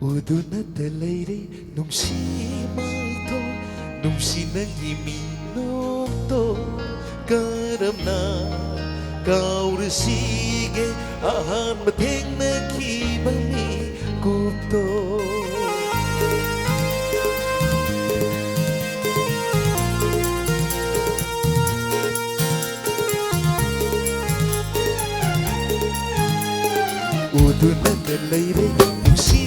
Udunat leire nungsi maito nungsi nangiminokto karamna kau resige ahan mateng nakibani kupto Udunat leire nungsi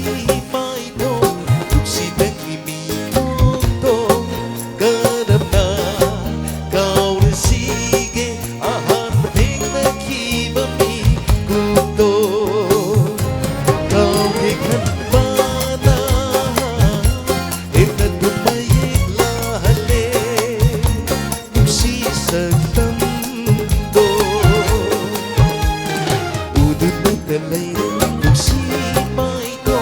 maito nungsi nangiminokto karamna kau resige ahan mateng nakibani kupto kau ikan bana ina tumayig lahale nungsi sagtamdo Udunat leire nungsi maito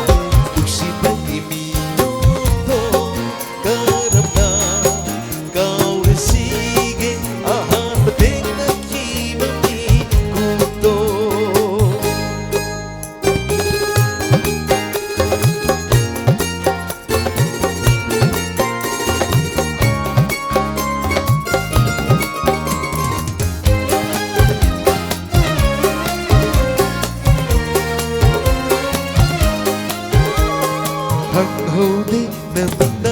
nungsi nangiminokto karamna kau resige ahan mateng nakibani kupto hằng hầu đi nằm